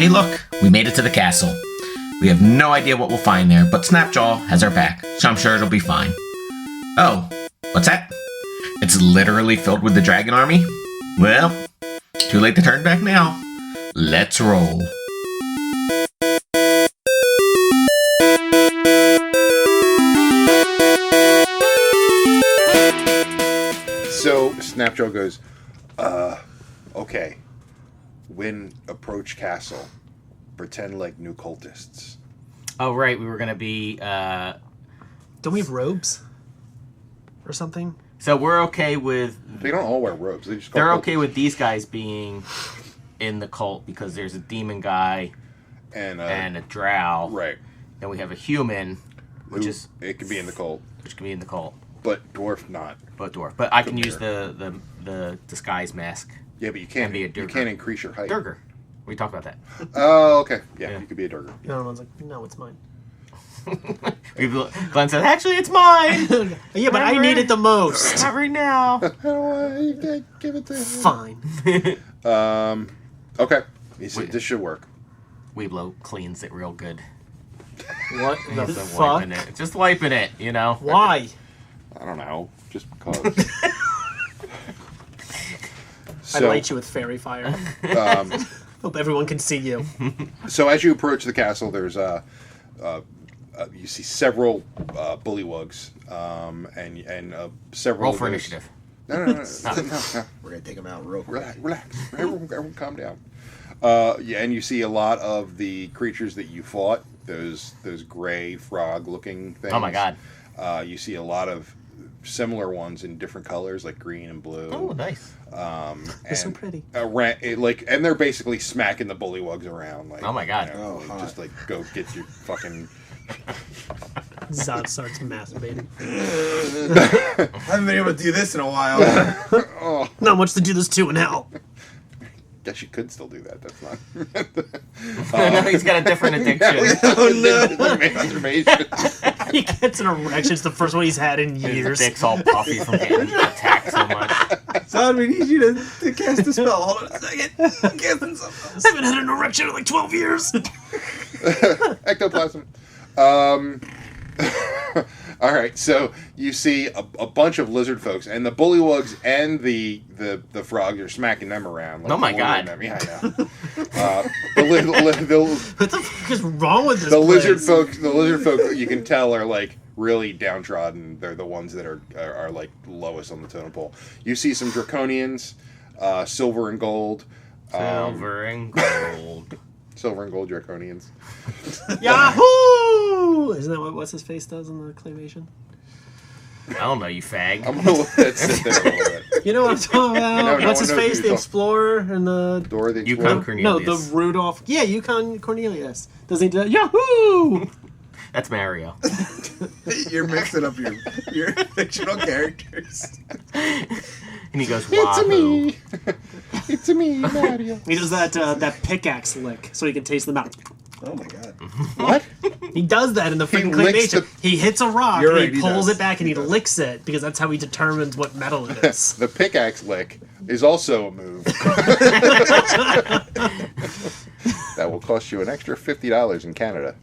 Hey look, we made it to the castle. We have no idea what we'll find there, but Snapjaw has our back, so I'm sure it'll be fine. Oh, what's that? It's literally filled with the dragon army? Well, too late to turn back now. Let's roll. So Snapjaw goes, okay. When approach castle, pretend like new cultists. Oh, right. We were going to be... Don't we have robes? Or something? So we're okay with... They don't all wear robes. They're okay with these guys being in the cult because there's a demon guy and a drow. Right. Then we have a human, which is... It could be in the cult. Which can be in the cult. But dwarf not. But dwarf. But I can use the disguise mask. Yeah, but you can't be a Durger. You can't increase your height. Durger. We talked about that. Oh, okay. Yeah, you could be a Durger. The other one's like, no, it's mine. Glenn said, actually, it's mine. Yeah, but I need it the most. Not right now. You can't give it to him. Fine. Okay. This should work. Weeblo cleans it real good. What the Just fuck? wiping it. Just wiping it, you know? Why? I don't know. Just because. I light you with fairy fire. Hope everyone can see you. So as you approach the castle, there's you see several bullywugs and several. Roll for initiative. No. We're gonna take them out real quick. Relax. Everyone calm down. Yeah, and you see a lot of the creatures that you fought. Those gray frog-looking things. Oh my god. You see a lot of similar ones in different colors, like green and blue. Oh, nice. They're so pretty. And they're basically smacking the bullywugs around. Like, oh my god. Just like go get your fucking. Zod starts masturbating. I haven't been able to do this in a while. Oh. Not much to do this to in hell. Guess you could still do that. That's not. No, he's got a different addiction. Oh no! Masturbation. He gets an erection. It's the first one he's had in years. His dick's all puffy from getting attacked so much. Son, we need you to cast a spell. Hold on a second. I'm casting something. I haven't had an erection in like 12 years. Ectoplasm. All right, so you see a bunch of lizard folks, and the bullywugs and the frogs are smacking them around. Like, oh my god! Yeah, I know. What the fuck is wrong with this the place? lizard folk, you can tell are like really downtrodden. They're the ones that are like lowest on the totem pole. You see some draconians, silver and gold. Silver and gold. Silver and gold draconians. Yahoo! Isn't that what what's his face does in the claymation? I don't know, you fag. I'm gonna let that sit there a little bit. You know what I'm talking about? No What's one his knows face? who The you're explorer and the Dora the Yukon Explorer. no, Cornelius. the Rudolph. Yeah, Yukon Cornelius. Does he do that? Yahoo! That's Mario. You're mixing up your fictional characters. And he goes, It's wahoo. me. It's me, Mario. He does that pickaxe lick so he can taste them out. Oh my god. What? He does that in the freaking licks claymation. He hits a rock You're and right, he he pulls does. it back and He he does. licks it because that's how he determines what metal it is. The pickaxe lick is also a move. That will cost you an extra $50 in Canada.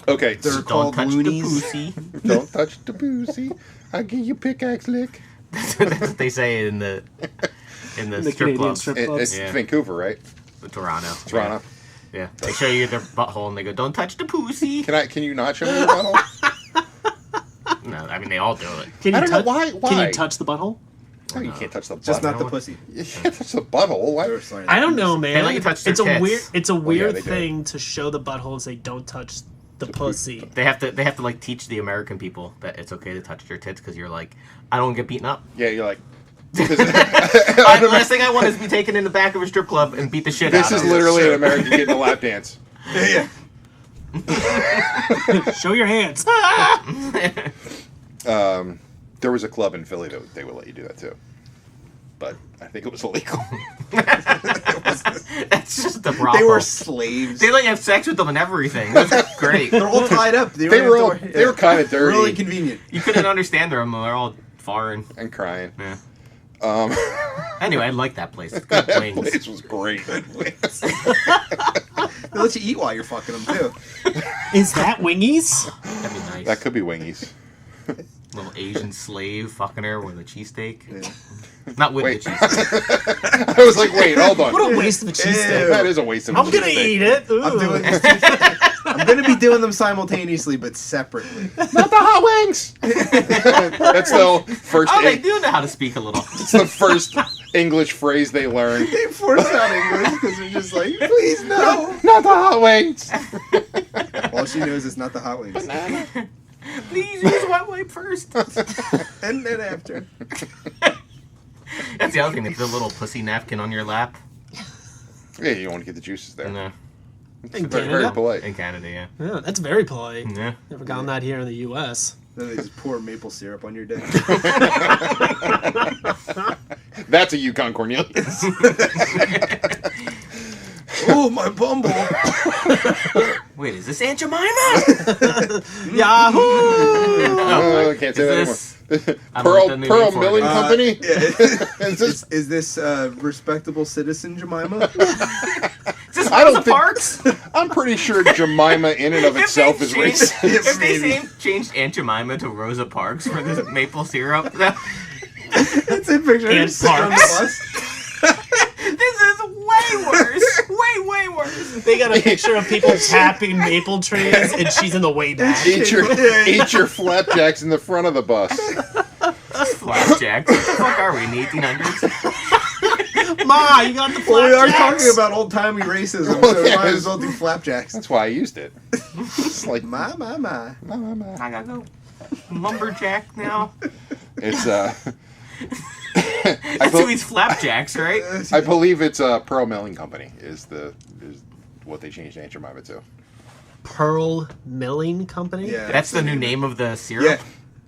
Okay. They're Don't called touch loonies. the pussy. Don't touch the pussy. I'll give you pickaxe lick. That's what they say in the The strip Canadian clubs. strip It's clubs. Yeah. Vancouver, right? Toronto. Toronto. Yeah. They show you their butthole and they go, don't touch the pussy. Can you not show me your butthole? No, I mean, they all do it. Can I you don't know tou- why. Can you touch the butthole? No, you can't touch the butthole. Just not the pussy. You can't touch the butthole. Why? Or, sorry, I don't know, man. They let you touch their it's a tits. weird. It's a weird they do. thing to show the butthole and say don't touch the pussy. They have to like teach the American people that it's okay to touch their tits because you're like, I don't get beaten up. Yeah, you're like. The last thing I want is to be taken in the back of a strip club and beat the shit out This of is me. literally an American getting a lap dance. Yeah. Show your hands. There was a club in Philly that they would let you do that too, but I think it was illegal. That's just the brothel. They were slaves. They let you have sex with them and everything. That's great. They're all tied up. They were kind of dirty Really convenient. You couldn't understand them. They're all foreign. and crying. Yeah. Anyway, I like that place. Good That wings. place was great. They let you eat while you're fucking them too. Is that wingies? That'd be nice. That could be wingies. Little Asian slave fucking her with a cheesesteak. Yeah. Not with Wait. the cheesesteak. I was like, wait, hold on. What a waste of a cheesesteak. That is a waste of a I'm gonna cheesesteak. eat it. Ooh. I'm doing this. I'm gonna be doing them simultaneously, but separately. Not the hot wings. That's the first. Oh, they do know how to speak a little. It's the first English phrase they learn. They force out English because they're just like, please no. Not the hot wings. All she knows is not the hot wings. Please use wet wipe first. And then after. That's the other thing. They put a little pussy napkin on your lap. Yeah, you don't want to get the juices there. No. It's In very, Canada? very polite. In Canada, yeah. Yeah, that's very polite. Yeah. Never gotten that here in the U.S. Then they just pour maple syrup on your dick. That's a Yukon Cornelius. Oh, my bumble. Wait, is this Aunt Jemima? Yahoo! Oh, I can't say that Is anymore. this- I don't like the new Pearl name for it. Milling Company? Is this respectable citizen Jemima? Is this I don't Rosa think- Parks? I'm pretty sure Jemima in and of itself is racist. If they Maybe. changed Aunt Jemima to Rosa Parks for this maple syrup, It's a picture And of sitting on the Parks. bus. this is way worse. Way worse. They got a picture of people tapping maple trees, and she's in the way back. Eat your flapjacks in the front of the bus. Flapjack. What the fuck are we in the 1800s? Ma, you got the Well, we are flapjacks? talking about old-timey racism, so Well, we yeah, might it's- as well do flapjacks. That's why I used it. It's like, My. I gotta go lumberjack now. it's That's who eats flapjacks, right? I believe it's Pearl Milling Company is what they changed Aunt Jemima to. Pearl Milling Company? Yeah. That's the new name of the syrup. Yeah.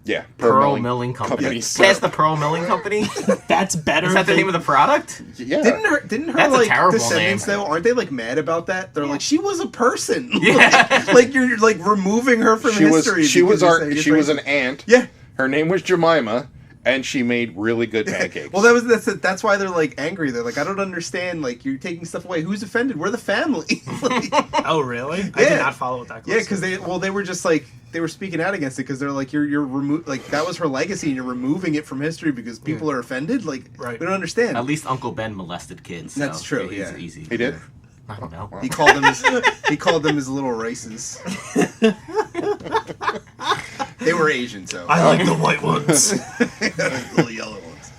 Yeah, Pearl Milling Company. Company's That's syrup. the Pearl Milling Company. That's better Is that the than- name of the product? Yeah. Didn't her That's a like terrible descendants name. though? Aren't they like mad about that? They're like, she was a person. Yeah. like you're like removing her from she was history. she was because our you're saying she it's was an racist. aunt. Yeah. Her name was Jemima, and she made really good pancakes. Well, that's why they're like angry. They're like, I don't understand. Like you're taking stuff away. Who's offended? We're the family. Like, Oh, really? I Yeah. did not follow it that yeah, closely. because they were just like they were speaking out against it because they're like you're like that was her legacy and you're removing it from history because people are offended. Like Right. we don't understand. At least Uncle Ben molested kids. So That's true, He's yeah. easy. he did. I don't know. He called them his little races. They were Asian, so I like the white ones. little yellow ones.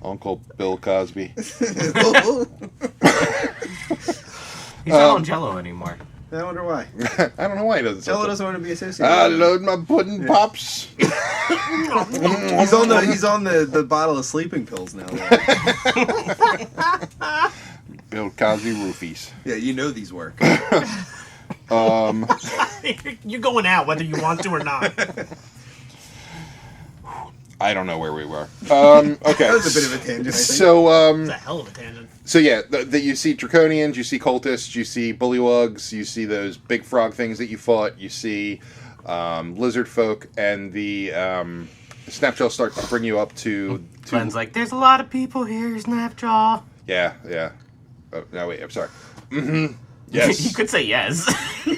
Uncle Bill Cosby. He's not on Jello anymore. I wonder why. I don't know why he doesn't. Jello say doesn't want to be associated. I with it. load my pudding pops. He's on the bottle of sleeping pills now. though. Bill Cosby roofies. Yeah, you know these work. You're going out whether you want to or not. I don't know where we were. Okay. That was a bit of a tangent. I think. So It's a hell of a tangent. So yeah, you see draconians, you see cultists, you see bullywugs, you see those big frog things that you fought, you see lizard folk, and the Snapjaw starts to bring you up to. Glenn's like, there's a lot of people here, Snapjaw. Yeah. Oh, no, wait, I'm sorry. Mm-hmm. Yes. You could say yes.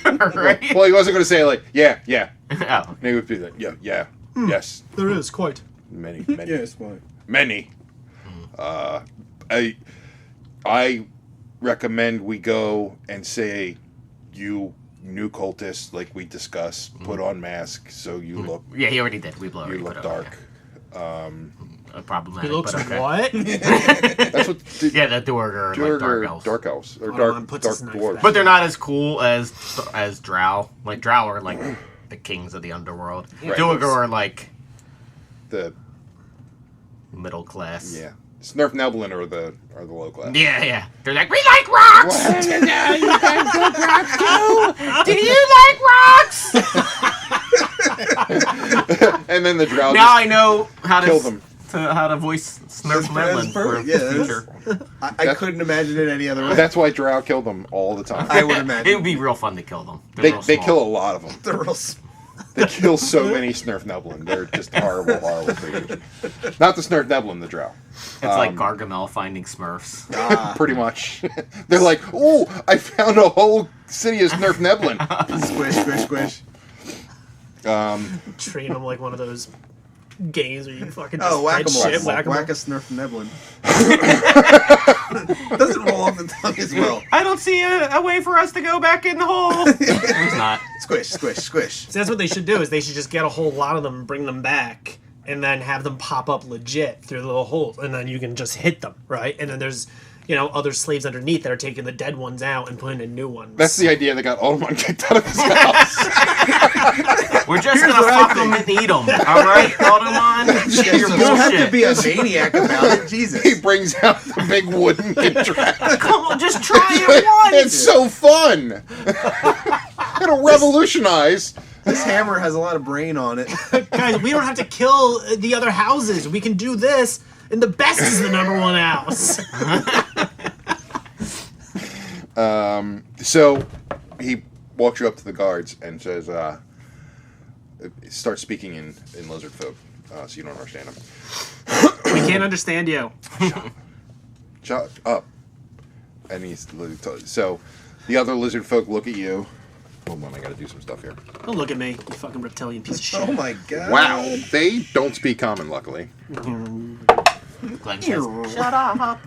Right? Well, he wasn't going to say like, yeah. Oh. He would be like, yeah, yes, There is, quite. many. Yes, fine. Many. I recommend we go and say, you new cultists, like we discussed, put on masks so you look Yeah, he already did. We've already you put look it on, dark. yeah. Problematic, He looks but okay. what? That's what Yeah, the Durg are like dark elves. or Hold dark on, puts dark his knife dwarves. back. But they're not as cool as Drow. Like, Drow are like the kings of the underworld. Right. Durg are like The middle class. yeah, Snurf Neblin are the low class. Yeah. They're like, we like rocks! You guys like rocks too? Do you like rocks? And then the drow Now just I know how kill them. how to voice Snurf Medlin for Yeah, the future. I couldn't imagine it any other way. That's why drow kill them all the time. I would imagine. It would be real fun to kill them. They real they small. kill a lot of them. They're real They kill so many Snurfneblin. They're just horrible, horrible creatures. Not the Snurfneblin, the Drow. It's like Gargamel finding Smurfs. Pretty much. They're like, oh, I found a whole city of Snurfneblin. Squish, squish, squish. Treat them like one of those games where you fucking just whack-a-mole. shit, whack 'em Whack a all. Snurfneblin. Doesn't roll off the tongue as well. I don't see a way for us to go back in the hole. There's not. Squish, squish, squish. So that's what they should do, is they should just get a whole lot of them and bring them back, and then have them pop up legit through the little holes, and then you can just hit them, right? And then there's, other slaves underneath that are taking the dead ones out and putting in new ones. That's the idea that got Alderman kicked out of his house. We're just gonna fuck them and eat them, alright, Alderman? You don't have to be a maniac about it, Jesus. He brings out the big wooden contraption. Come on, just try it once! It's so fun! It'll revolutionize. This hammer has a lot of brain on it. Guys, we don't have to kill the other houses. We can do this, and the best is the number one house. So he walks you up to the guards and says, start speaking in lizard folk, so you don't understand them. We can't understand you. Shut up. And so the other lizard folk look at you. Hold on, I gotta do some stuff here. Don't look at me, you fucking reptilian piece of shit. Oh my god. Wow, they don't speak common, luckily. Glenn says, shut up.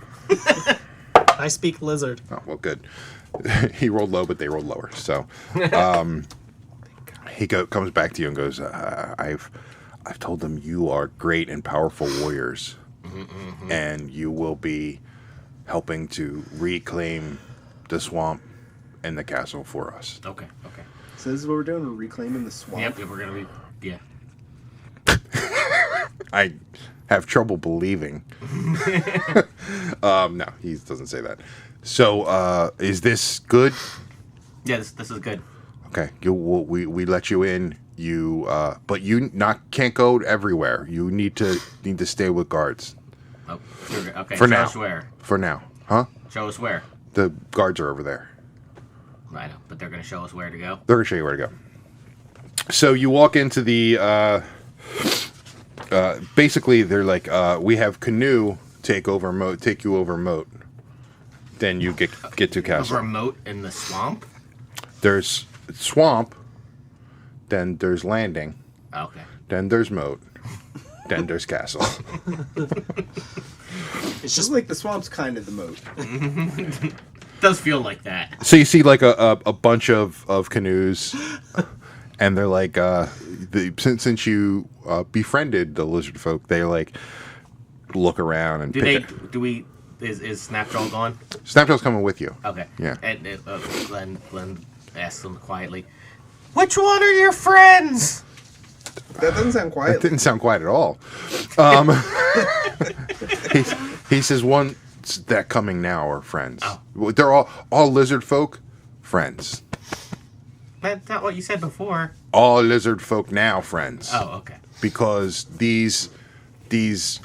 I speak lizard. Oh, well, good. He rolled low, but they rolled lower. So he comes back to you and goes, I've told them you are great and powerful warriors, and you will be helping to reclaim the swamp and the castle for us. Okay. So this is what we're doing? We're reclaiming the swamp? Yep, we're gonna be... Yeah. I have trouble believing. No, he doesn't say that. So, is this good? Yeah, this is good. Okay, we let you in. But you can't go everywhere. You need to stay with guards. Oh, okay. For Show now. us where. For now, huh? Show us where. The guards are over there. I know, but they're gonna show us where to go. They're gonna show you where to go. So you walk into the. Basically, they're like, we have canoe take you over moat. Then you get to castle. Over a moat in the swamp. There's swamp. Then there's landing. Okay. Then there's moat. Then there's castle. It's just like the swamp's kind of the moat. Does feel like that. So you see like a bunch of canoes, and they're like, since you befriended the lizard folk, they like look around and Is Snapjaw gone? Snapjaw's coming with you. Okay. Yeah. And Glenn asks them quietly, "Which one are your friends?" That doesn't sound quiet. That didn't sound quiet at all. He says one that coming now are friends. Oh. They're all lizard folk friends. That's not what you said before. All lizard folk now friends. Oh, okay. Because these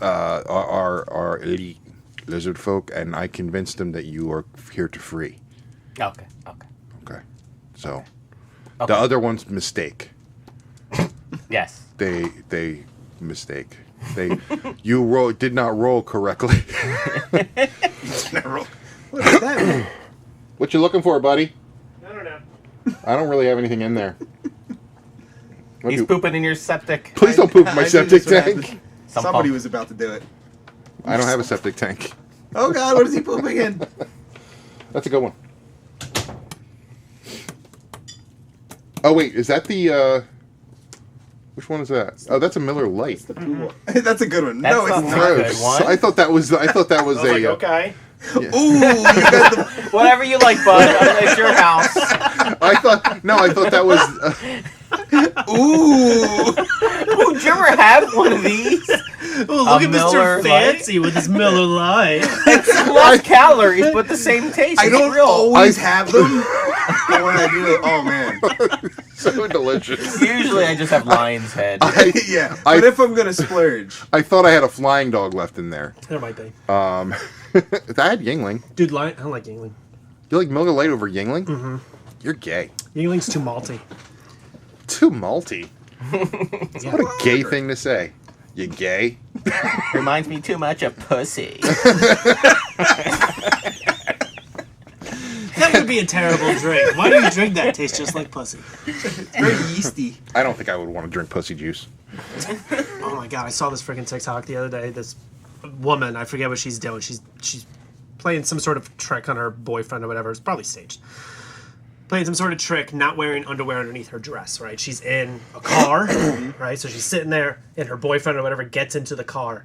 are elite lizard folk, and I convinced them that you are here to free. Okay. So Okay. the other ones mistake. Yes. They mistake. You did not roll correctly. What does that mean? What you looking for, buddy? I don't know. I don't really have anything in there. He's pooping in your septic. Please don't poop in I my knew septic this would happen. tank. Somebody was about to do it. I don't have a septic tank. Oh god, what is he pooping in? That's a good one. Oh wait, is that the which one is that? Oh, that's a Miller Lite. That's a good one. That's no, it's not not. good. Gross. one? I thought that was I was a like, okay. Ooh, you got the Whatever you like, bud. It's your house. I thought that was ooh. Would you ever have one of these? Oh, look A at Miller Mr. Fancy with his Miller Lite. It's less calories, but the same taste. I It's don't real. always have them, but when I do, oh man. so delicious. Usually, I just have lion's head. Yeah, but if I'm gonna splurge, I thought I had a flying dog left in there. There might be. I had Yingling. Dude, I don't like Yingling. You like Miller Lite over Yingling? Mm-hmm. You're gay. Yingling's too malty. Too malty. What a gay thing to say. You gay? Reminds me too much of pussy. That would be a terrible drink. Why do you drink that? It tastes just like pussy. It's very yeasty. I don't think I would want to drink pussy juice. Oh my god, I saw this freaking TikTok the other day. This woman, I forget what she's doing. She's playing some sort of trick on her boyfriend or whatever. It's probably staged. Playing some sort of trick, not wearing underwear underneath her dress, right? She's in a car, right? So she's sitting there, and her boyfriend or whatever gets into the car.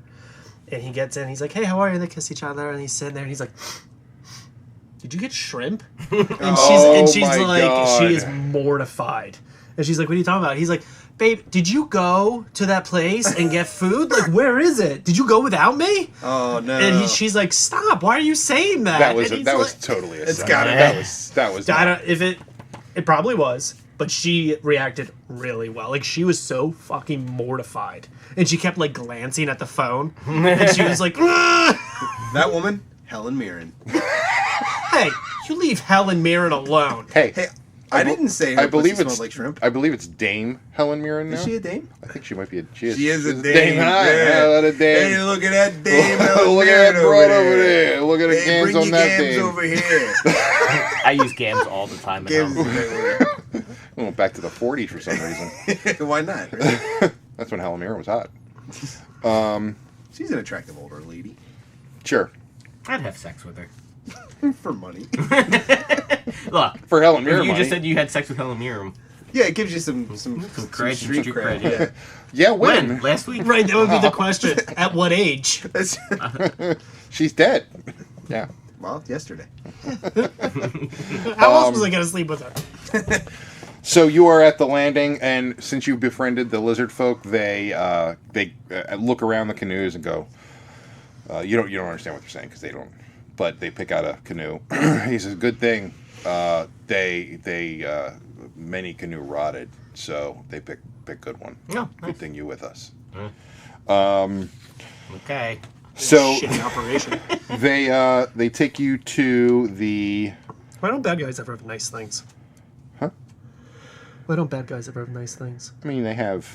And he gets in, he's like, hey, how are you? They kiss each other, and he's sitting there, and he's like, did you get shrimp? And she's my like, God. she is mortified. And she's like, what are you talking about? He's like, babe, did you go to that place and get food? Like, where is it? Did you go without me? Oh no! And she's like, stop! Why are you saying that? That was And he's was like- totally a It's sign. gotta That be. was I don't, if it probably was, but she reacted really well. Like, she was so fucking mortified, and she kept like glancing at the phone, and she was like, "Ah!" That woman, Helen Mirren. "Hey, you leave Helen Mirren alone." Hey, Hey, I didn't say her I believe pussy it's smelled like shrimp. I believe it's Dame Helen Mirren now. Is she a dame? I think she might be a. She is a she's dame. Hi, Yeah. look at Dame. Hey, look at that dame Helen Look at Mirren that broad over there. Look at the Hey, gams bring on your that gams Dame. over here. I use gams all the time at Gams is home. a great word. We went back to the 40s for some reason. Why not? That's when Helen Mirren was hot. She's an attractive older lady. Sure. I'd have sex with her. For money. Look, For Helen Mirren you money. just said you had sex with Helen Mirren. Yeah, it gives you some cred, street street cred. cred. Yeah, When? when? Last week? Right, that would be the question. At what age? Yeah. She's dead. Yeah. Well, yesterday. How else was I gonna sleep with her? So you are at the landing, and since you befriended the lizard folk, they look around the canoes and go, you don't understand what they're saying because they don't, but they pick out a canoe. He says, "Good thing many canoe rotted, so they pick good one. Oh, Good nice. thing you with us." Okay. So Shitty operation. they take you to the. Why don't bad guys ever have nice things? Huh? Why don't bad guys ever have nice things? I mean, they have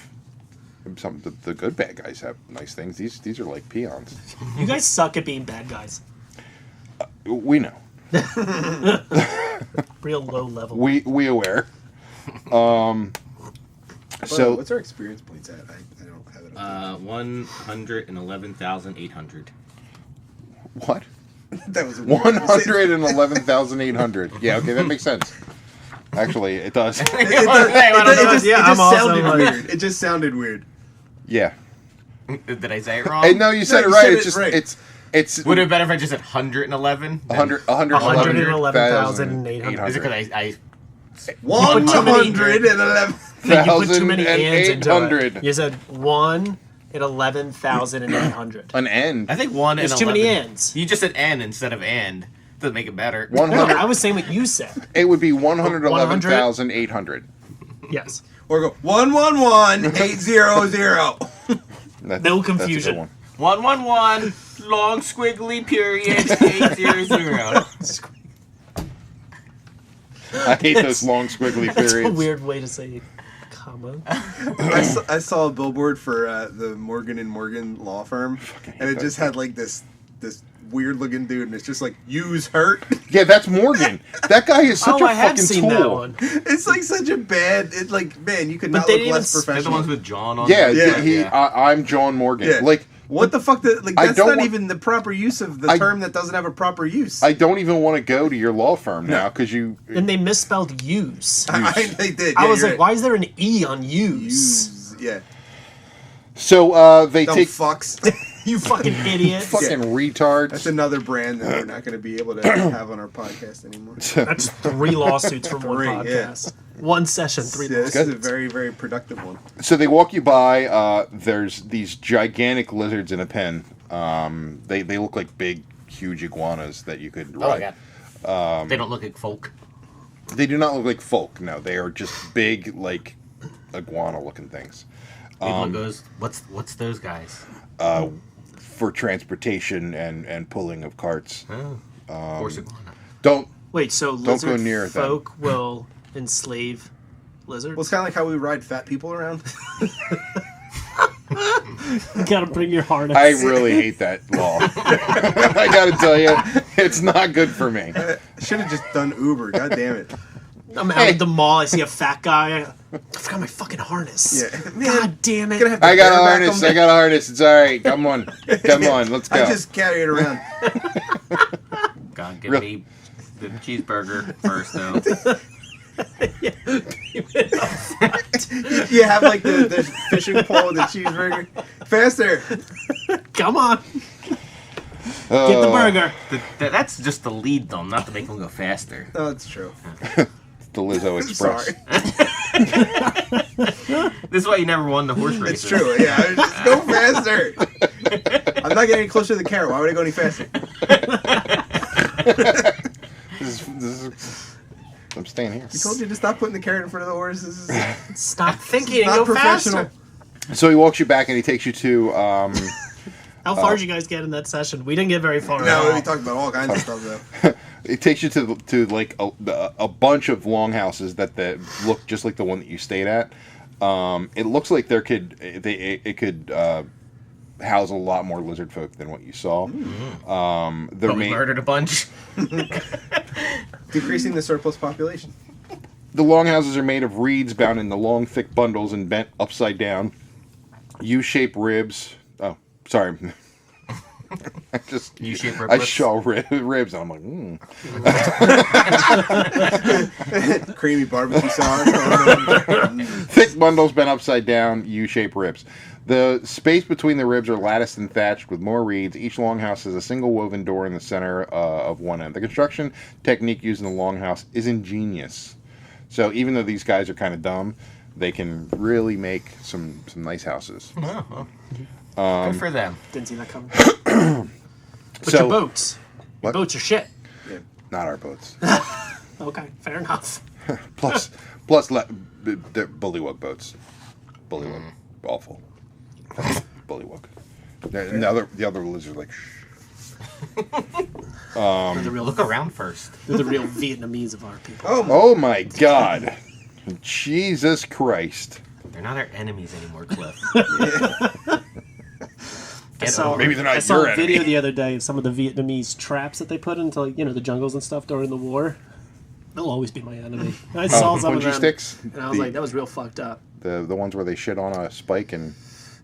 some. The good bad guys have nice things. These are like peons. You guys suck at being bad guys. We know. Real low level. We aware. So what's our experience points at? I don't have it. 111,800. What? That was 111,800. Yeah, okay, that makes sense. Actually, it does. It just sounded weird. Yeah. Did I say it wrong? Hey, no, you said No, it you right. said It's it just right. it's Would it have been better if I just said 111? 111,800. Is it because I 111. You put too many ands into 1,800. it. You said 1 at 11,800. An end. think 1 There's and too 11. many ands. You just said and instead of and. Doesn't make it better. 100. I was saying what you said. It would be 111,800. Yes. Or go 111,800. No confusion. That's a good one. 111, long squiggly period, 800. I hate those long squiggly That's a periods. weird way to say comma. I saw a billboard for the Morgan and Morgan law firm, and it just had like this weird looking dude, and it's just like use hurt. Yeah, that's Morgan. That guy is such a I have fucking seen tool. that one. It's like such a bad. It's like, man, you could But not they look didn't less even- They're the ones professional. with John on Yeah, there. I'm John Morgan. Yeah. Like, What the fuck? Like I that's don't not want- even the proper use of the term that doesn't have a proper use. I don't even want to go to your law firm now because you. And they misspelled use. They did. I Yeah, was you're like, right. why is there an E on use? Use. Yeah. So they Dumb take fucks. You fucking idiots. fucking retards. That's another brand that we're not going to be able to have on our podcast anymore. That's 3 lawsuits from one 3, yeah. podcast. One session, 3 Yeah, this lawsuits. is a very, very productive one. So they walk you by. There's these gigantic lizards in a pen. They look like big, huge iguanas that you could Oh my ride. god. They don't look like folk. They do not look like folk. No, they are just big, like iguana-looking things. People goes, what's those guys? For transportation and pulling of carts. Oh, horse iguana. Don't. Wait, so Don't go lizard near them. folk will enslave lizards. Well, it's kind of like how we ride fat people around. You gotta bring your harness. I really hate that law. I gotta tell you, it's not good for me. I should have just done Uber. God damn it. I'm out at the mall. I see a fat guy. I forgot my fucking harness. Yeah, man. God damn it. Gonna have to I got a bareback harness. them. I got a harness. It's all right. Come on, let's go. I just carry it around. God, give Real- me the cheeseburger first, though. You have like the fishing pole with the cheeseburger. Faster. Come on. Get the burger. That's just the lead, though, not to make them go faster. Oh, that's true. The Lizzo Express. Sorry. This is why you never won the horse races. It's true. Yeah, just go faster. I'm not getting any closer to the carrot. Why would I go any faster? This is, I'm staying here. I told you to stop putting the carrot in front of the horse. This is Stop thinking and not go professional. faster. So he walks you back and he takes you to. How far did you guys get in that session? We didn't get very far. at No, all. we talked about all kinds of stuff though. It takes you to like a bunch of longhouses that look just like the one that you stayed at. It looks like it could house a lot more lizard folk than what you saw. But we murdered a bunch. Decreasing the surplus population. The longhouses are made of reeds bound into long, thick bundles and bent upside down. U-shaped ribs. Oh, sorry. U-shaped I riblets. saw ribs and I'm like, Creamy barbecue sauce. Thick bundles bent upside down, U-shaped ribs. The space between the ribs are latticed and thatched with more reeds. Each longhouse has a single woven door in the center of one end. The construction technique used in the longhouse is ingenious. So even though these guys are kind of dumb, they can really make some nice houses. Oh, well. Good for them. Didn't see that coming. But So- your boats. What? Your boats are shit. Not our boats. Okay, fair enough. plus, they're bullywug boats. Bullywug, awful. Bullywug. The other lizards are like, shh. They're the real. Look around first. They're the real Vietnamese of our people. Oh my God, Jesus Christ! They're not our enemies anymore, Cliff. Get saw- over Maybe it. they're not I saw your a video enemy. the other day of some of the Vietnamese traps that they put into, like, the jungles and stuff during the war. They'll always be my enemy. I saw some of Bungee them, sticks. and I was like, that was real fucked up. The ones where they shit on a spike and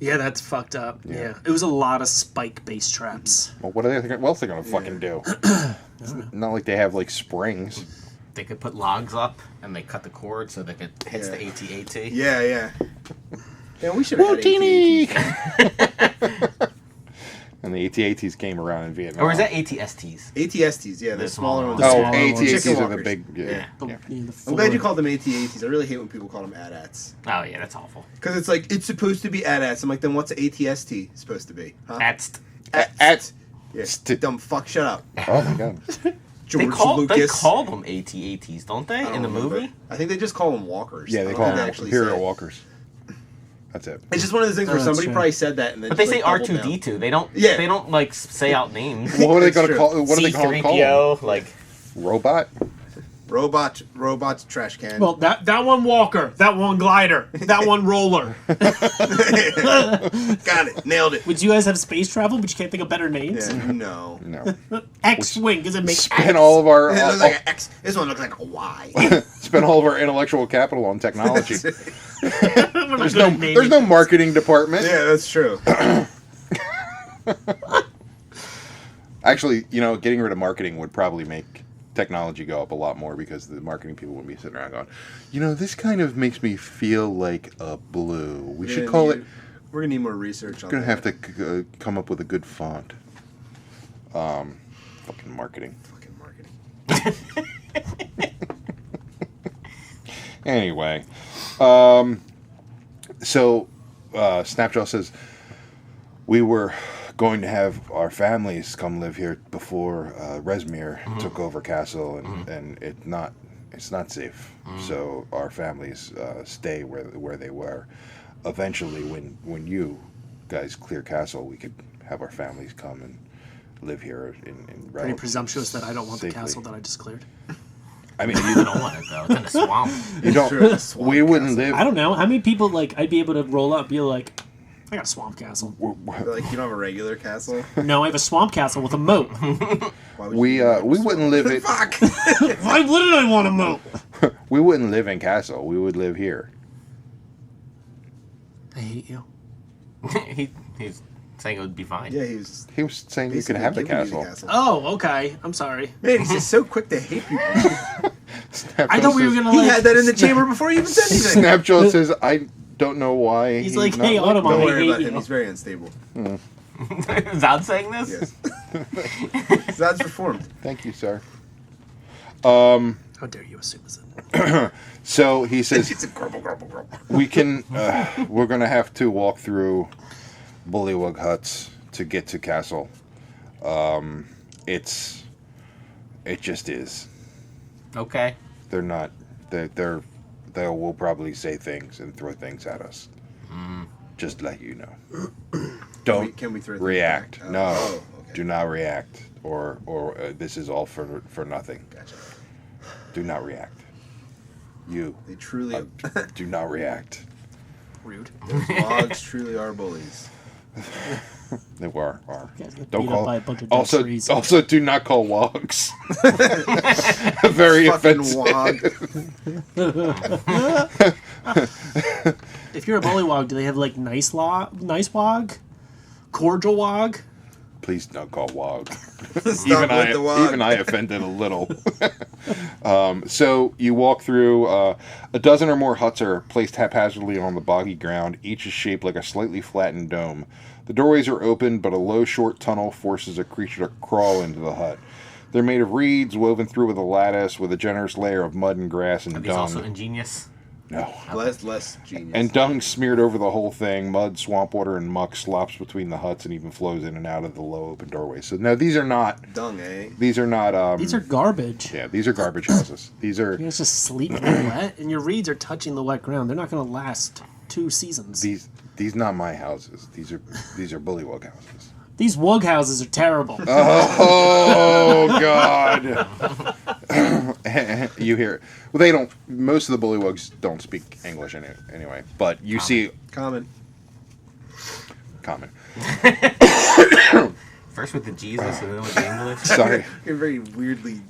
Yeah, that's fucked up. Yeah. It was a lot of spike-based traps. well, what are they? What else are they gonna fucking do? It's not like they have like springs. They could put logs up and they cut the cord so that it hits the AT-AT. Yeah. Yeah, we should have had AT-ATs. And the AT-ATs came around in Vietnam. Or is that AT-STs? AT-STs, yeah, the smaller ones. Oh, smaller ones. AT-ATs Chicken are the walkers. big. Yeah. The I'm full- glad you called them AT-ATs. I really hate when people call them AT-ATs. Oh, yeah, that's awful. Because it's like, it's supposed to be AT-ATs. I'm like, then what's AT-ST supposed to be? Huh? That's... At. Yeah, St- dumb fuck, shut up. Oh my God. George They Lucas. call them AT-ATs, don't they, I don't in the remember. movie? I think they just call them walkers. Yeah, I they don't call think them actually Imperial say it. Walkers. That's it. It's just one of those things Oh, where that's somebody true. probably said that and then But they just, say like, doubled down. R2-D2. They don't. Yeah. They don't like say out names. What are they That's gonna true. call? What are they gonna call them? C-3PO, like Robot. Robot trash can. Well, that one walker, that one glider, that one roller. Got it. Nailed it. Would you guys have space travel, but you can't think of better names? Yeah, no. No. X-wing, because it makes Spend all of our It looks like an X. This one looks like a Y. spend all of our intellectual capital on technology. We're There's good no at naming there's no things. marketing department. Yeah, that's true. Actually, getting rid of marketing would probably make technology go up a lot more because the marketing people would be sitting around going, this kind of makes me feel like a blue. We should call it. We're gonna need more research on We're gonna that. have to come up with a good font. Fucking marketing. Fucking marketing. Anyway, so Snapjaw says we were going to have our families come live here before Resmir took over Castle, and it's not safe. So our families stay where they were. Eventually, when you guys clear Castle, we could have our families come and live here in Pretty presumptuous that I don't want the safely. castle that I just cleared. I mean, You don't want it though. It's in the swamp. you don't. Sure, the swamp We wouldn't castle. live. I don't know how many people like I'd be able to roll up and be like, I got a swamp castle. Like, you don't have a regular castle? No, I have a swamp castle with a moat. Why would We you we wouldn't live it. Fuck! Why wouldn't I want a moat? We wouldn't live in Castle. We would live here. I hate you. He's saying it would be fine. Yeah, he was He was saying you basically could have the giving you castle. Oh, okay. I'm sorry. Man, he's just so quick to hate people. I thought we were gonna He like. had that in the chamber before he even said anything. Snapjaw says, "I don't know why." He's like, not "Hey, like Autobot, Don't me." worry hate about you. him. He's very unstable. Is Zod saying this? Yes. That's reformed. Thank you, sir. How dare you assume it's So he says, It's a grumble, grumble, grumble. "We can. We're gonna have to walk through bullywug huts to get to Castle. It just is. Okay. They're not. They will probably say things and throw things at us. Just to let you know. Don't Can we throw things react. back? No, Oh, okay. do not react. Or this is all for nothing. Gotcha. Do not react. You They truly, do not react. rude. those logs truly are bullies. They are. Guys get Don't beat up call. by a bunch of dead Also, trees. also, do not call wogs. Very Fucking offensive. wog. If you're a bullywog, do they have like nice wog, cordial wog? Please don't call wog. Stop with the wog. Even I offended a little. So you walk through. A dozen or more huts are placed haphazardly on the boggy ground. Each is shaped like a slightly flattened dome. The doorways are open, but a low, short tunnel forces a creature to crawl into the hut. They're made of reeds woven through with a lattice, with a generous layer of mud and grass and Are these dung. also ingenious? No. Less genius. And dung smeared over the whole thing. Mud, swamp water, and muck slops between the huts and even flows in and out of the low open doorways. So no, these are not. Dung, eh? These are not. These are garbage. Yeah, these are garbage houses. These are You guys just sleep in the wet, and your reeds are touching the wet ground. They're not going to last 2 seasons. these not my houses. These are bullywug houses. These wug houses are terrible. Oh God! You hear it. Well, they don't. Most of the bullywugs don't speak English anyway. But you see Common. common. First with the Jesus and then with the English. Sorry. You're very weirdly.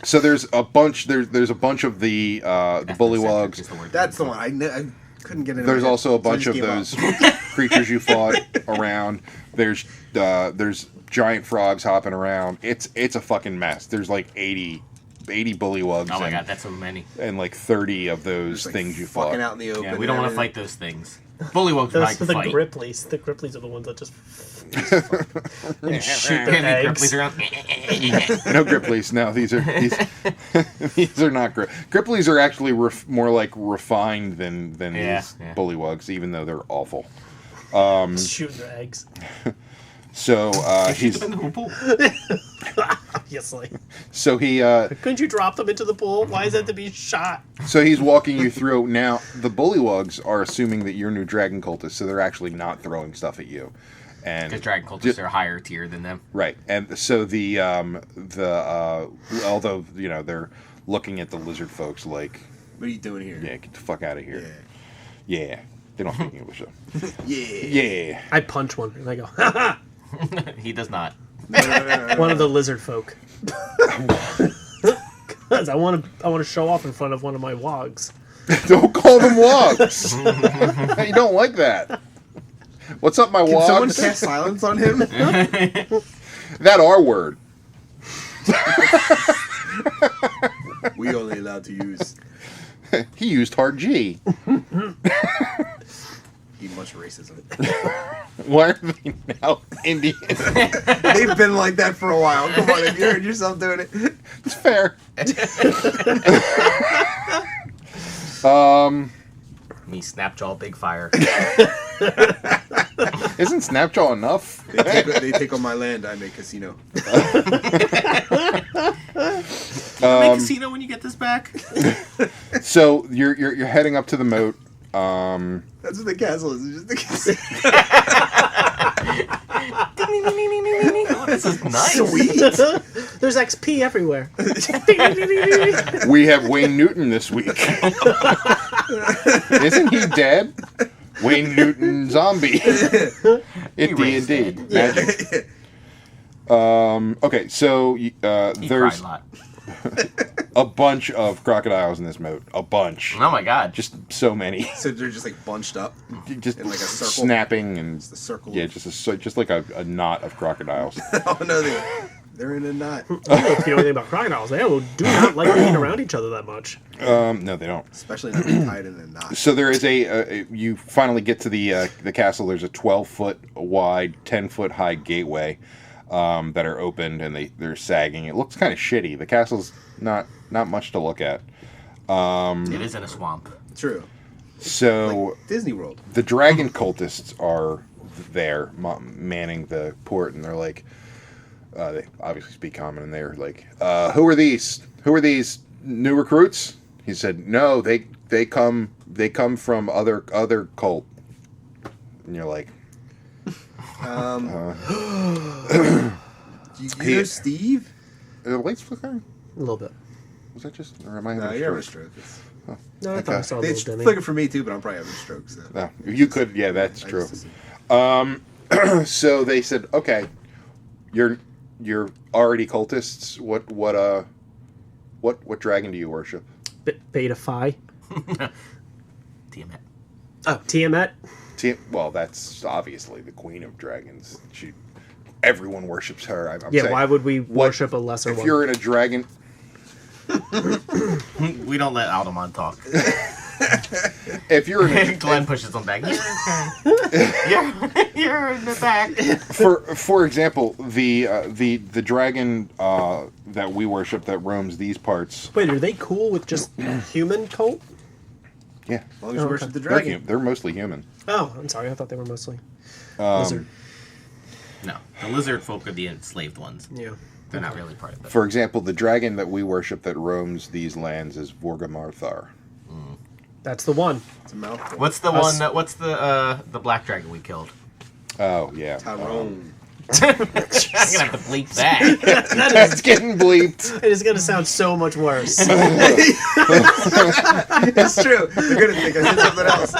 So there's a bunch. There's a bunch of the bullywugs. Is the word. That's the one. I couldn't get it. in There's my head, also so a I bunch just of gave up. those creatures you fought around. There's giant frogs hopping around. It's a fucking mess. There's like 80 bullywugs. Oh my and, god, that's so many. and like 30 of those Just, like, things you fucking fought. out in the open. Yeah, we don't want to and fight those things. Bullywugs are Those like are to the fight. Grippleys. The Grippleys are the ones that just and shoot Any their eggs. Gripplies around? No Gripplies. No, these are not Gripplies are actually more like refined than Yeah, these yeah. bullywugs, even though they're awful. Shooting their eggs. So he's In the pool. Obviously. so he Couldn't you drop them into the pool? Why is that to be shot? so he's walking you through. Now the bullywugs are assuming that you're new dragon cultists, so they're actually not throwing stuff at you. And Because dragon cultists are higher tier than them. right, and so the although they're looking at the lizard folks like, What are you doing here? yeah, get the fuck out of here. Yeah, they don't speak English though. Yeah. Yeah. I punch one and I go, ha ha! He does not. No. One of the lizard folk. Because I want to show off in front of one of my wogs. Don't call them wogs. You don't like that. What's up, my Can someone wogs? cast silence on him? That R word. We only allowed to use. He used hard G. Eat much racism. Why are they now Indian? They've been like that for a while. Come on, have you heard yourself doing it? It's fair. Me, Snapjaw, Big Fire. Isn't Snapjaw enough? They take on my land. I make casino. Make casino when you get this back. So you're heading up to the moat. That's what the castle is. It's just the castle. Oh, this is nice. Sweet. There's XP everywhere. We have Wayne Newton this week. Isn't he dead? Wayne Newton zombie. In D&D. Magic. Okay, so He there's cried a lot. a bunch of crocodiles in this moat. A bunch. Oh my god. Just so many. So they're just like bunched up. Just in like a circle? snapping and It's the circle. yeah, just like a knot of crocodiles. Oh no, they're in a knot. If you know anything about crocodiles, they do not like being around each other that much. No, they don't. Especially not being tied in a knot. So there is you finally get to the castle. There's a 12-foot wide, 10-foot high gateway that are opened, and they're sagging. It looks kind of shitty. The castle's not much to look at. It is in a swamp. True. So Like Disney World. the dragon cultists are there manning the port, and they're like, they obviously speak common, and they're like, who are these? Who are these new recruits? He said, no, they come from other cult. And you're like, You know Steve? are the lights flickering? A little bit. Was that just, or am I No, having you're a having a stroke? stroke. No, I thought I saw a It's little dimming. flicking for me too, but I'm probably having a stroke. So. No, you could, yeah, that's I true. just- So they said, okay, you're already cultists. What dragon do you worship? Beta Phi. Damn it. Oh, Tiamat. Well, that's obviously the queen of dragons. Everyone worships her. I'm Yeah, saying, why would we worship a lesser if one? you're in a dragon? We don't let Alderman talk. If you're in a, Glenn pushes him back. You're in the back. for example, the dragon that we worship that roams these parts. Wait, are they cool with just human cult? Yeah, As long as you worship the they're, dragon. they're mostly human. Oh, I'm sorry. I thought they were mostly lizard. No, the lizard folk are the enslaved ones. Yeah. They're not really part of it. For example, the dragon that we worship that roams these lands is Vorgamarthar. That's the one. It's a mouthful. What's the Us. one? What's the black dragon we killed? Oh yeah, Tyrone. I'm gonna have to bleep that. that's getting bleeped. It is going to sound so much worse. It's true. They're gonna think I said something else.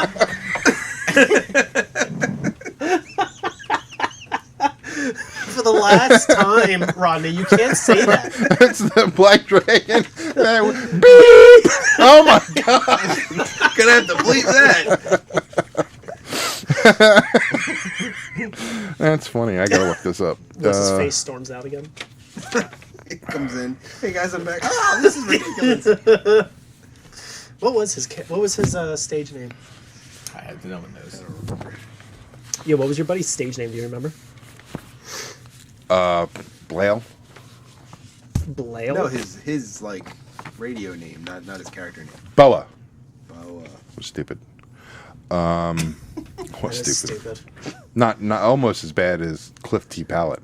For the last time, Rodney, you can't say that. That's the black dragon. Beep! Oh my god! Gonna have to bleep that. That's funny. I gotta look this up. Wes's face storms out again. It comes in. Hey guys, I'm back. Oh, this is ridiculous. What was his stage name? I have to know what those. Yeah, what was your buddy's stage name? Do you remember? Blale. Blale? No, his like radio name, not his character name. Boa. Boa. Was stupid. Was That is stupid. stupid. Not almost as bad as Cliff T. Pallet.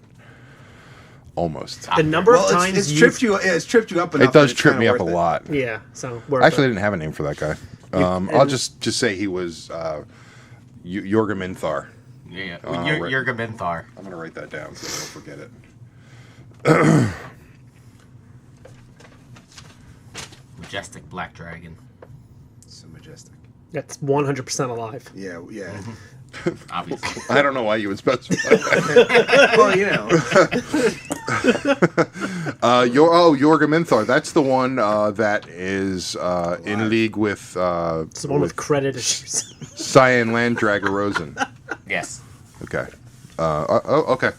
Almost. The number of Well, times it's tripped you. Yeah, it's tripped you up enough. It does that it's trip me kinda up a worth it. lot. Yeah, so worth Actually, I it. didn't have a name for that guy. I'll just say he was Jorgaminthar. Yeah, right. Jurgen Minthar. I'm gonna write that down so I don't forget it. Majestic black dragon. So majestic. That's 100% alive. Yeah, yeah. Obviously. I don't know why you would specify that. Well, you know. Jorgaminthar. That's the one that is in league with It's the one with credit issues. Cyan Land Dragarosen. Yes. Okay. Okay.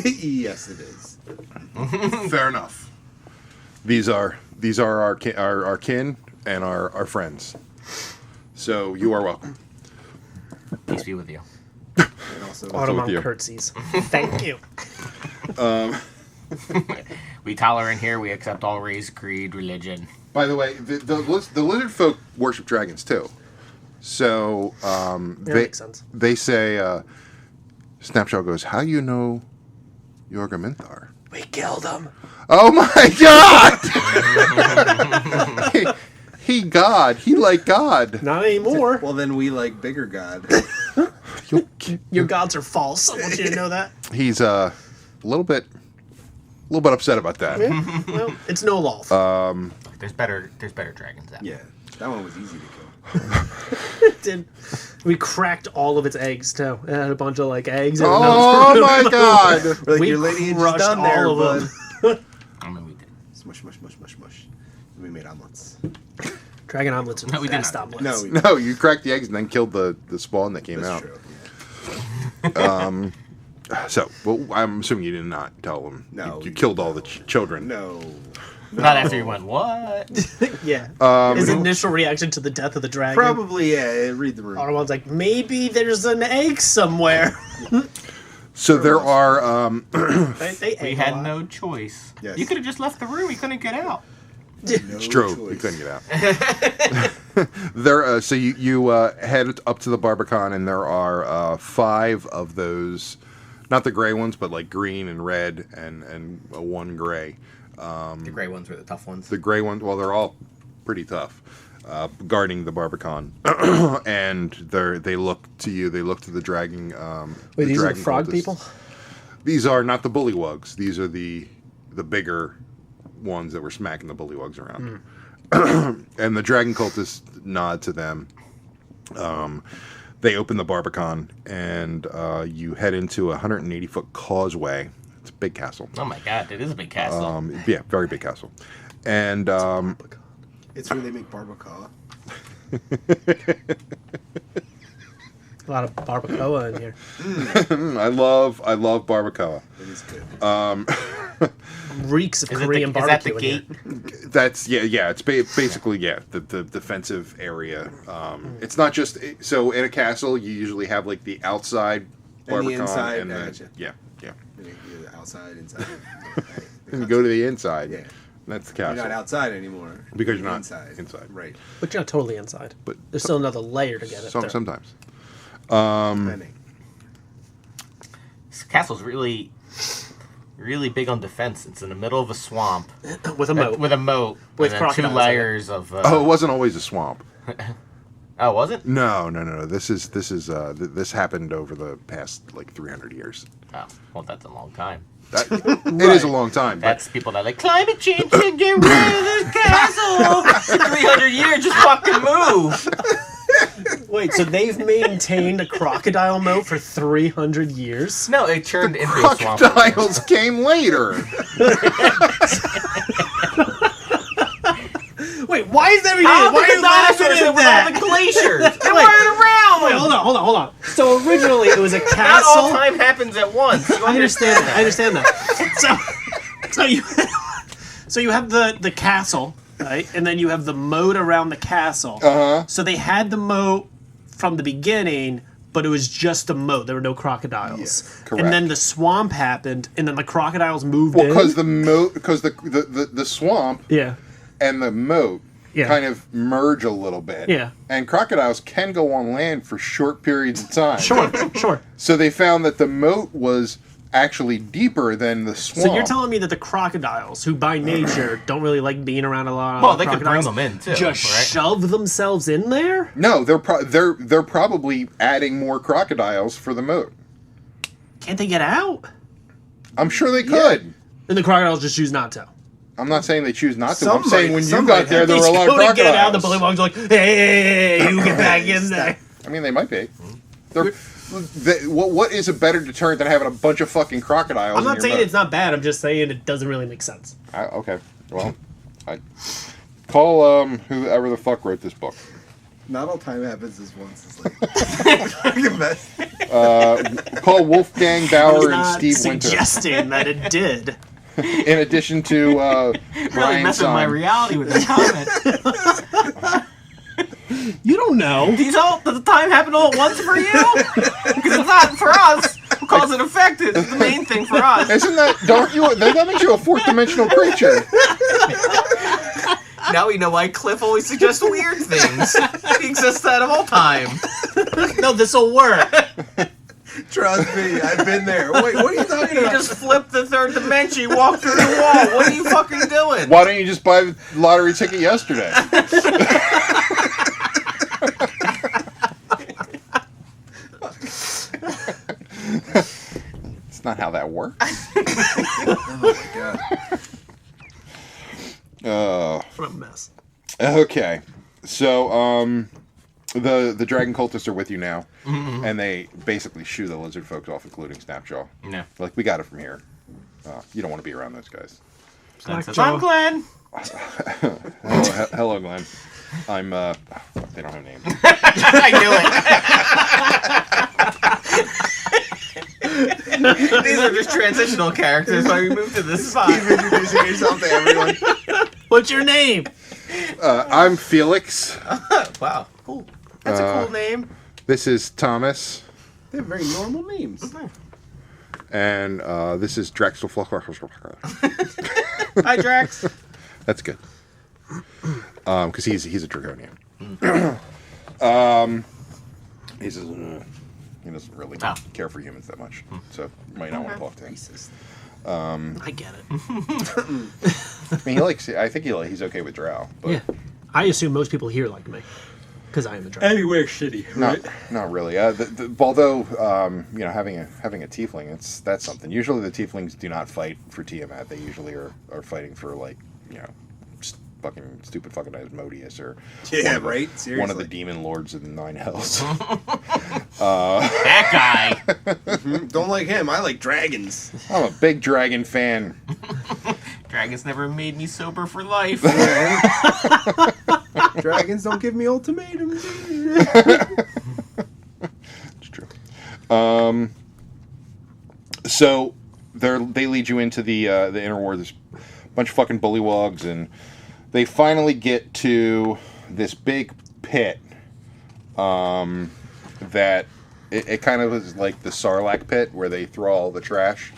Yes, it is. Fair enough. These are our kin and our friends. So you are welcome. Peace be with you. And also, with Automount you. curtsies. Thank you. We tolerant here. We accept all race, creed, religion. By the way, the lizard folk worship dragons too. So makes sense. they say, Snapshot goes, "How you know Jorgaminthar?" We killed him. Oh my God! he God. He like God. Not anymore. well, then we like bigger God. Your gods are false. I want you to know that. He's a little bit little bit upset about that. Well, it's no loss. There's better dragons out. Yeah, that one was easy to kill. We cracked all of its eggs too. It had a bunch of like eggs. In Oh my god! Like, We your lady ain't crushed just done there, all of bud. I mean, we did. Smush, mush, mush, mush, mush. And we made omelets. Dragon omelets are No, we did best not. omelets. No, we No, you cracked the eggs and then killed the spawn that came That's out. true. So, well, I'm assuming you did not tell them. No, You we killed did all the children. No. Not after you went, what? Yeah. His initial reaction to the death of the dragon. Probably, yeah. Read the room. Otterwild's like, maybe there's an egg somewhere. So there are. They We egg had a lot. no choice. Yes. You could have just left the room. We couldn't get out. It's true. You couldn't get out. There. So you head up to the Barbican, and there are 5 of those, not the gray ones, but like green and red, and one gray. The gray ones were the tough ones. The gray ones, well, they're all pretty tough, guarding the Barbican, and they look to you. They look to the dragon. Wait, these are the dragon frog cultists. people? These are not the bullywugs. These are the bigger ones that were smacking the bullywugs around. And the dragon cultists nod to them. They open the Barbican, and you head into a 180-foot causeway. It's a big castle. Oh my god, it is a big castle. Yeah, very big castle. And It's where they make barbacoa. A lot of barbacoa in here. I love barbacoa. It is good. Reeks of Is Korean is that the barbecue in gate? here. That's yeah. It's basically the defensive area. It's not just so in a castle you usually have like the outside And the Barbican inside, and gotcha. yeah. You're outside, inside. And you go to the inside. Yeah. That's the You're castle. not outside anymore. Because you're not inside. inside. Right. But you're not totally inside. But There's still another layer to get it there. sometimes. Depending. This castle's really big on defense. It's in the middle of a swamp With a moat. with a moat With and then 2 crocodiles in it. layers of. Oh, it wasn't always a swamp. Oh, was it? No. This happened over the past like 300 years. Oh, well, that's a long time. That, It is a long time. But That's people that are like climate change can get rid of this castle. 300 years, just fucking move. Wait, so they've maintained a crocodile moat for 300 years? No, it turned into a swamp. crocodiles came later. Wait, why is that How Why are the you dinosaurs laughing at were that? on the glaciers? They Wait. weren't around. Wait, hold on. So originally it was a Not castle. all time happens at once. You I understand that. So you have the castle, right? And then you have the moat around the castle. So they had the moat from the beginning, but it was just a moat. There were no crocodiles. Yes, correct. And then the swamp happened, and then the crocodiles moved in. Because the swamp Yeah. and the moat Yeah. kind of merge a little bit. Yeah. And crocodiles can go on land for short periods of time. Sure. So they found that the moat was actually deeper than the swamp. So you're telling me that the crocodiles, who by nature don't really like being around a lot of Well, they could bring crocodiles, them in too. just right? shove themselves in there? No, they're probably adding more crocodiles for the moat. Can't they get out? I'm sure they could. And the crocodiles just choose not to. I'm not saying they choose not to. Some I'm saying might- when you some got might there, have. there They were a lot of go to get out, the crocodiles. bullywugs are like, hey, you get back in there. I mean, they might be. What is a better deterrent than having a bunch of fucking crocodiles? I'm in not your saying moat? it's not bad. I'm just saying it doesn't really make sense. Okay. Well, I call whoever the fuck wrote this book. Not all time happens as once. It's like the best. Call Wolfgang I was Bauer and not Steve Winter. suggesting that it did. In addition to Really Brian messing with my Son. reality with this comment. You don't know. These all the time happened all at once for you? Because it's not for us. Cause and effect is the main thing for us. Isn't that? That makes you a fourth dimensional creature. Now we know why Cliff always suggests weird things. He exists out of all time. No, this'll work. Trust me, I've been there. Wait, what are you talking You about? just flipped the third dimension, you walked through the wall. What are you fucking doing? Why don't you just buy the lottery ticket yesterday? not how that works. Oh my god. What a mess. Okay. So, the dragon cultists are with you now, and they basically shoo the lizard folks off, including Snapjaw. Yeah. Like, we got it from here. You don't want to be around those guys. I'm Glenn. Hello, Glenn. I'm, fuck, they don't have names. I knew it. These are just transitional characters while we move to this spot. Keep introducing yourself to everyone. What's your name? I'm Felix. Wow, cool. That's a cool name. This is Thomas. They have very normal names. And this is Drexel. Hi, Drax. That's good. Because he's a draconian. He doesn't really care for humans that much, so you might not want to talk to him. I get it. I mean, I think he's okay with Drow, but Yeah. I assume most people here like me. Because I am a dragon. Anywhere shitty, not really. Although having a tiefling, that's something. Usually the tieflings do not fight for Tiamat. They usually are fighting for stupid fucking Asmodeus or Right. Seriously. one of the demon lords of the Nine Hells. That guy. Don't like him. I like dragons. I'm a big dragon fan. Dragons never made me sober for life. Dragons don't give me ultimatums. It's true. So they lead you into the inner ward. There's a bunch of fucking bullywogs, and they finally get to this big pit. That it kind of is like the Sarlacc pit where they throw all the trash,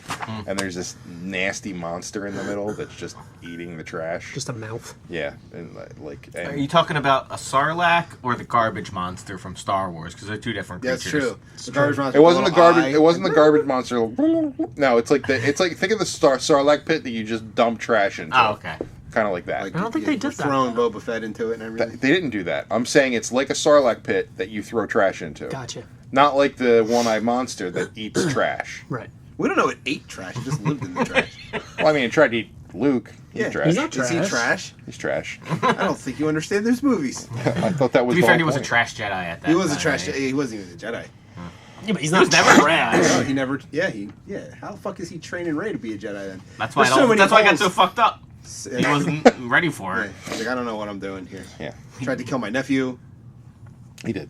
and there's this nasty monster in the middle that's just eating the trash. Just a mouth. Yeah, and Are you talking about a Sarlacc or the garbage monster from Star Wars? Because they're two different That's creatures. true. The garbage monster. It wasn't the garbage. eye. It wasn't the garbage monster. No, it's like think of the Sarlacc pit that you just dump trash into. Oh, okay. Kind of like that. I don't think they did that. Throwing Boba Fett into it and everything. They didn't do that. I'm saying it's like a Sarlacc pit that you throw trash into. Gotcha. Not like the one-eyed monster that eats trash. Right. We don't know it ate trash. It just lived in the trash. Well, I mean, it tried to eat Luke. He's Yeah, trash. he's not Is he Trash. trash? He's trash. I don't think you understand those movies. I thought that was To be the fair, whole he was a point. trash Jedi at that He was a time, trash. right? He wasn't even a Jedi. Yeah, but he's not was never trash. No, he never. Yeah, How the fuck is he training Rey to be a Jedi then? That's why. There's so many That's why I got holes. so fucked up. He Yeah. wasn't ready for it. He's like, I don't know what I'm doing here. Yeah, Tried to kill my nephew. he did.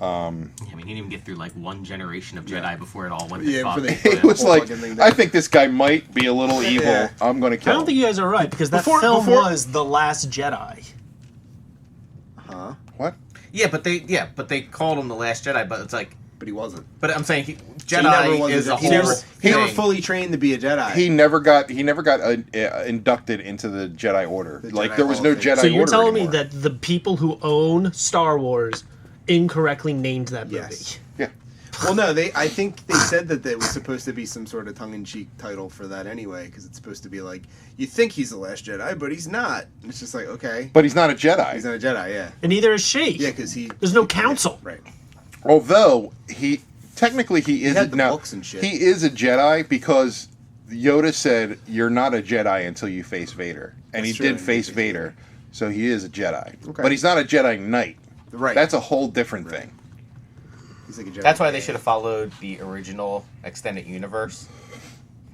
I mean, he didn't even get through like one generation of Jedi before it all went to Yeah, fuck. before It was whole like, fucking thing I down. think this guy might be a little evil. Yeah. I'm going to I kill don't him. think you guys are right because that film was The Last Jedi. Huh? What? Yeah, but they called him the Last Jedi. But it's like, But he wasn't. but I'm saying So he Jedi never was is a he whole. never, he never thing. fully trained to be a Jedi. He never got inducted into the Jedi Order. The Like Jedi there was Hall no of Fame. Jedi So you're Order telling anymore. me that the people who own Star Wars incorrectly named that movie? Yes. Yeah. Well, no, I think they said that there was supposed to be some sort of tongue-in-cheek title for that anyway, because it's supposed to be like, you think he's the Last Jedi, but he's not. And it's just like, okay. But he's not a Jedi. He's not a Jedi, yeah. And neither is she. Yeah, because he... There's no council. Right. Although he technically he is had the now books and shit. he is a Jedi because Yoda said you're not a Jedi until you face Vader, and That's he true, did and he face faced Vader, so he is a Jedi. Okay. But he's not a Jedi Knight. Right. That's a whole different Right. thing. He's like a Jedi. That's why they should have followed the original extended universe.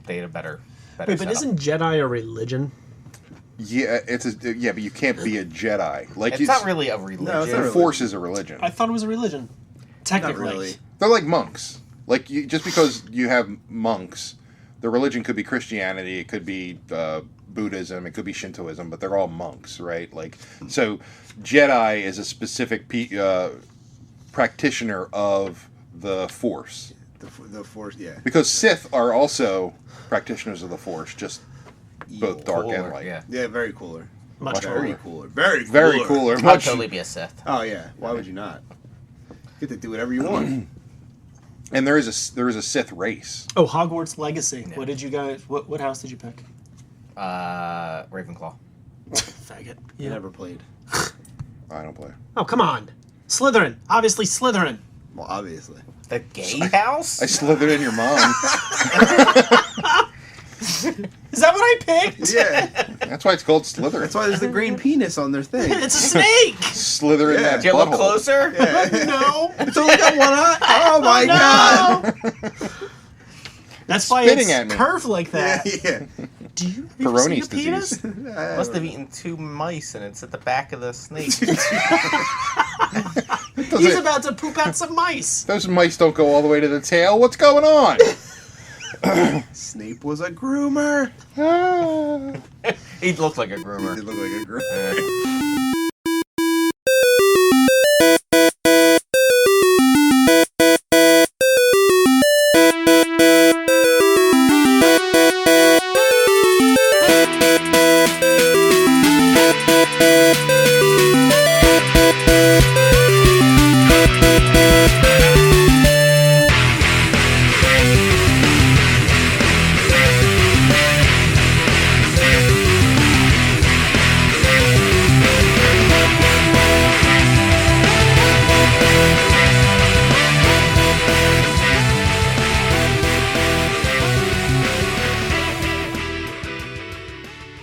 They had a better Wait, but setup. isn't Jedi a religion? Yeah, but you can't be a Jedi. Like It's not really a religion. No, it's the not Force is a religion. I thought it was a religion. Not Technically. really. They're like monks. Like just because you have monks, the religion could be Christianity, it could be Buddhism, it could be Shintoism, but they're all monks, right? Like so, Jedi is a specific practitioner of the Force. The Force, yeah. Because Sith are also practitioners of the Force, just both Evil. dark Cooler, and light. yeah. Yeah, very cooler. Much Very cooler. cooler. Very cooler. Very cooler. I'd Much, totally be a Sith. Oh, yeah. Why would you not? Get to do whatever you want. and there is a Sith race. Oh, Hogwarts Legacy. Yeah. What did you guys? What house did you pick? Ravenclaw. Faggot. You never played. I don't play. Oh, come on. Slytherin. Obviously Slytherin. Well, obviously. The gay house? I slithered in your mom. Is that what I picked? Yeah. That's why it's called Slither. That's why there's the green penis on their thing. It's a snake. Slither in Yeah. that Do you look butthole. closer? No. It's only got one eye. Oh my god. That's why Spitting it's at me. curved like that. Yeah. Do you ever see a Peyronie's penis? disease. Must have eaten 2 mice and it's at the back of the snake. He's about to poop out some mice. Those mice don't go all the way to the tail. What's going on? Snape was a groomer. Ah. He looked like a He groomer. did look like a groomer.